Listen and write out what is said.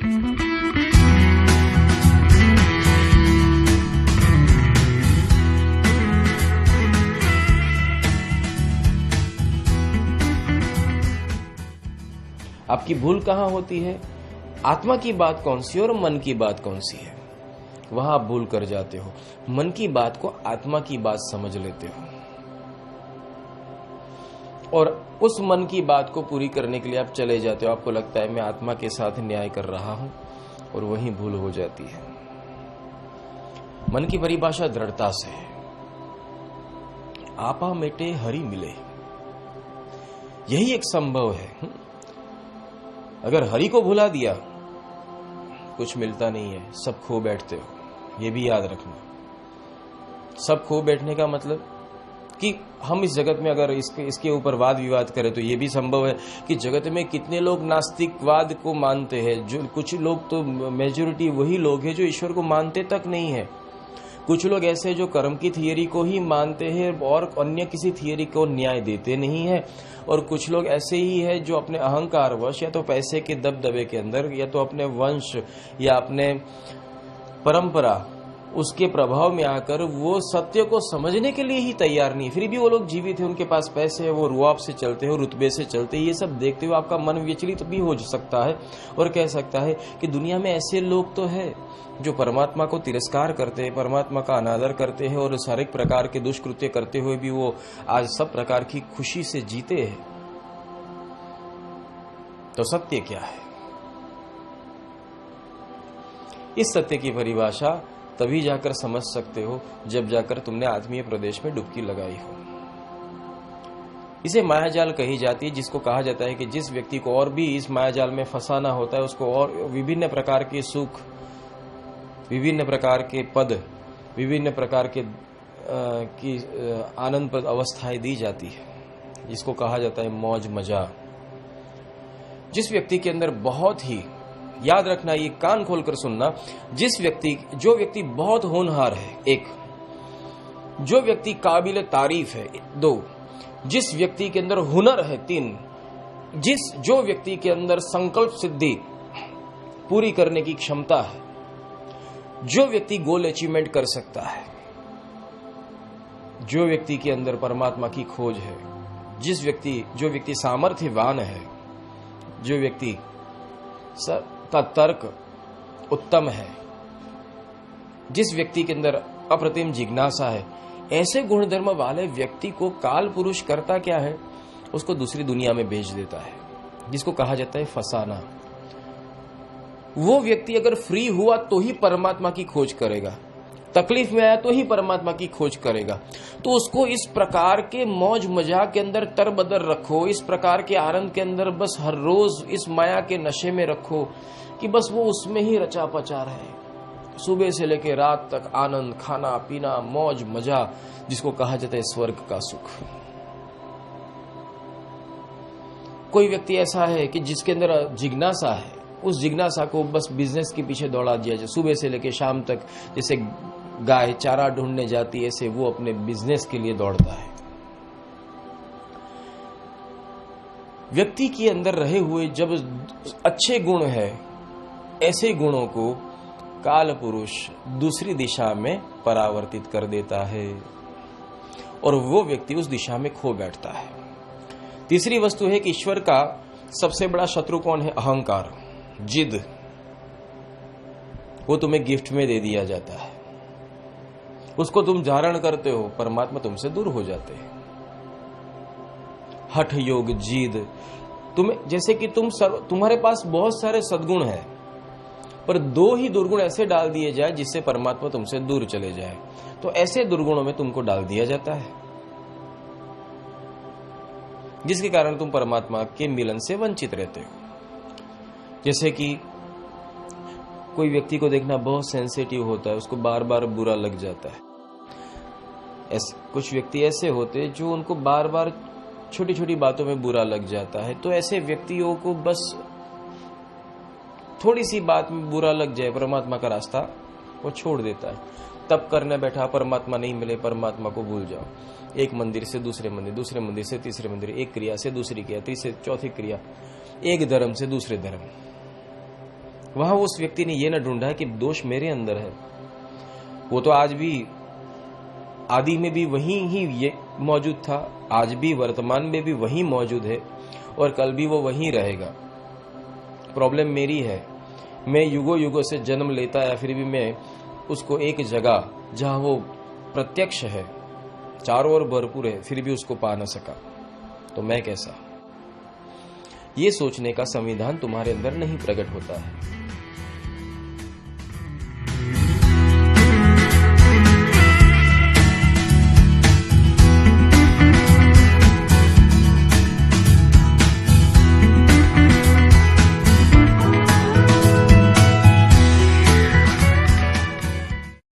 आपकी भूल कहां होती है? आत्मा की बात कौन सी है और मन की बात कौन सी है, वहां आप भूल कर जाते हो। मन की बात को आत्मा की बात समझ लेते हो और उस मन की बात को पूरी करने के लिए आप चले जाते हो। आपको लगता है मैं आत्मा के साथ न्याय कर रहा हूं और वहीं भूल हो जाती है। मन की परिभाषा दृढ़ता से है। आपा मेटे हरि मिले, यही एक संभव है। अगर हरि को भुला दिया कुछ मिलता नहीं है, सब खो बैठते हो। ये भी याद रखना, सब खो बैठने का मतलब कि हम इस जगत में अगर इसके ऊपर वाद विवाद करें तो ये भी संभव है कि जगत में कितने लोग नास्तिकवाद को मानते हैं। जो कुछ लोग तो मेजॉरिटी वही लोग हैं जो ईश्वर को मानते तक नहीं है। कुछ लोग ऐसे जो कर्म की थियरी को ही मानते हैं और अन्य किसी थियरी को न्याय देते नहीं है। और कुछ लोग ऐसे ही है जो अपने अहंकारवश या तो पैसे के दबदबे के अंदर या तो अपने वंश या अपने परंपरा उसके प्रभाव में आकर वो सत्य को समझने के लिए ही तैयार नहीं, फिर भी वो लोग जीवित है, उनके पास पैसे है, वो रुआब से चलते हैं, रुतबे से चलते हैं। ये सब देखते हुए आपका मन विचलित भी हो सकता है और कह सकता है कि दुनिया में ऐसे लोग तो है जो परमात्मा को तिरस्कार करते हैं, परमात्मा का अनादर करते हैं और सारे प्रकार के दुष्कृत्य करते हुए भी वो आज सब प्रकार की खुशी से जीते हैं। तो सत्य क्या है? इस सत्य की परिभाषा तभी जाकर समझ सकते हो जब जाकर तुमने आत्मीय प्रदेश में डुबकी लगाई हो। इसे मायाजाल कही जाती है, जिसको कहा जाता है कि जिस व्यक्ति को और भी इस मायाजाल में फंसाना होता है उसको और विभिन्न प्रकार के सुख, विभिन्न प्रकार के पद, विभिन्न प्रकार के की आनंदप्रद अवस्थाएं दी जाती है, जिसको कहा जाता है मौज मजा। जिस व्यक्ति के अंदर बहुत ही, याद रखना, ये कान खोलकर सुनना, जो व्यक्ति बहुत होनहार है, एक, जो व्यक्ति काबिल तारीफ है, दो, जिस व्यक्ति के अंदर हुनर है, तीन, जो व्यक्ति के अंदर संकल्प सिद्धि पूरी करने की क्षमता है, जो व्यक्ति गोल अचीवमेंट कर सकता है, जो व्यक्ति के अंदर परमात्मा की खोज है, जो व्यक्ति सामर्थ्यवान है, जो व्यक्ति का तर्क उत्तम है, जिस व्यक्ति के अंदर अप्रतिम जिज्ञासा है, ऐसे गुणधर्म वाले व्यक्ति को काल पुरुष करता क्या है? उसको दूसरी दुनिया में भेज देता है, जिसको कहा जाता है फसाना। वो व्यक्ति अगर फ्री हुआ तो ही परमात्मा की खोज करेगा, तकलीफ में आया तो ही परमात्मा की खोज करेगा। तो उसको इस प्रकार के मौज मजा के अंदर तरबदर रखो, इस प्रकार के आनंद के अंदर बस हर रोज इस माया के नशे में रखो कि बस वो उसमें ही रचा पचा रहे, सुबह से लेकर रात तक आनंद, खाना पीना, मौज मजा, जिसको कहा जाता है स्वर्ग का सुख। कोई व्यक्ति ऐसा है कि जिसके अंदर जिज्ञासा है, उस जिज्ञासा को बस बिजनेस के पीछे दौड़ा दिया जाए, सुबह से लेकर शाम तक जैसे गाय चारा ढूंढने जाती है, ऐसे वो अपने बिजनेस के लिए दौड़ता है। व्यक्ति के अंदर रहे हुए जब अच्छे गुण है, ऐसे गुणों को काल पुरुष दूसरी दिशा में परावर्तित कर देता है और वो व्यक्ति उस दिशा में खो बैठता है। तीसरी वस्तु है कि ईश्वर का सबसे बड़ा शत्रु कौन है? अहंकार, जिद। वो तुम्हें गिफ्ट में दे दिया जाता है, उसको तुम धारण करते हो, परमात्मा तुमसे दूर हो जाते हैं। हठ योग, जिद, तुम्हें जैसे कि तुम्हारे पास बहुत सारे सद्गुण हैं, पर दो ही दुर्गुण ऐसे डाल दिए जाए जिससे परमात्मा तुमसे दूर चले जाए, तो ऐसे दुर्गुणों में तुमको डाल दिया जाता है, जिसके कारण तुम परमात्मा के मिलन से वंचित रहते हो। जैसे कि कोई व्यक्ति को देखना बहुत सेंसिटिव होता है, उसको बार बार बुरा लग जाता है। कुछ व्यक्ति ऐसे होते हैं जो उनको बार बार छोटी छोटी बातों में बुरा लग जाता है, तो ऐसे व्यक्तियों को बस थोड़ी सी बात में बुरा लग जाए, परमात्मा का रास्ता वो छोड़ देता है। तब करने बैठा, परमात्मा नहीं मिले, परमात्मा को भूल जाओ। एक मंदिर से दूसरे मंदिर, दूसरे मंदिर से तीसरे मंदिर, एक क्रिया से दूसरी क्रिया, तीसरे चौथी क्रिया, एक धर्म से दूसरे धर्म, वहां उस व्यक्ति ने यह न ढूंढा कि दोष मेरे अंदर है। वो तो आज भी आदि में भी वही ही ये मौजूद था, आज भी वर्तमान में भी वही मौजूद है और कल भी वो वहीं रहेगा। प्रॉब्लम मेरी है, मैं युगों युगों से जन्म लेता या फिर भी मैं उसको एक जगह जहां वो प्रत्यक्ष है, चारों ओर भरपूर है, फिर भी उसको पा न सका, तो मैं कैसा? ये सोचने का संविधान तुम्हारे अंदर नहीं प्रकट होता है।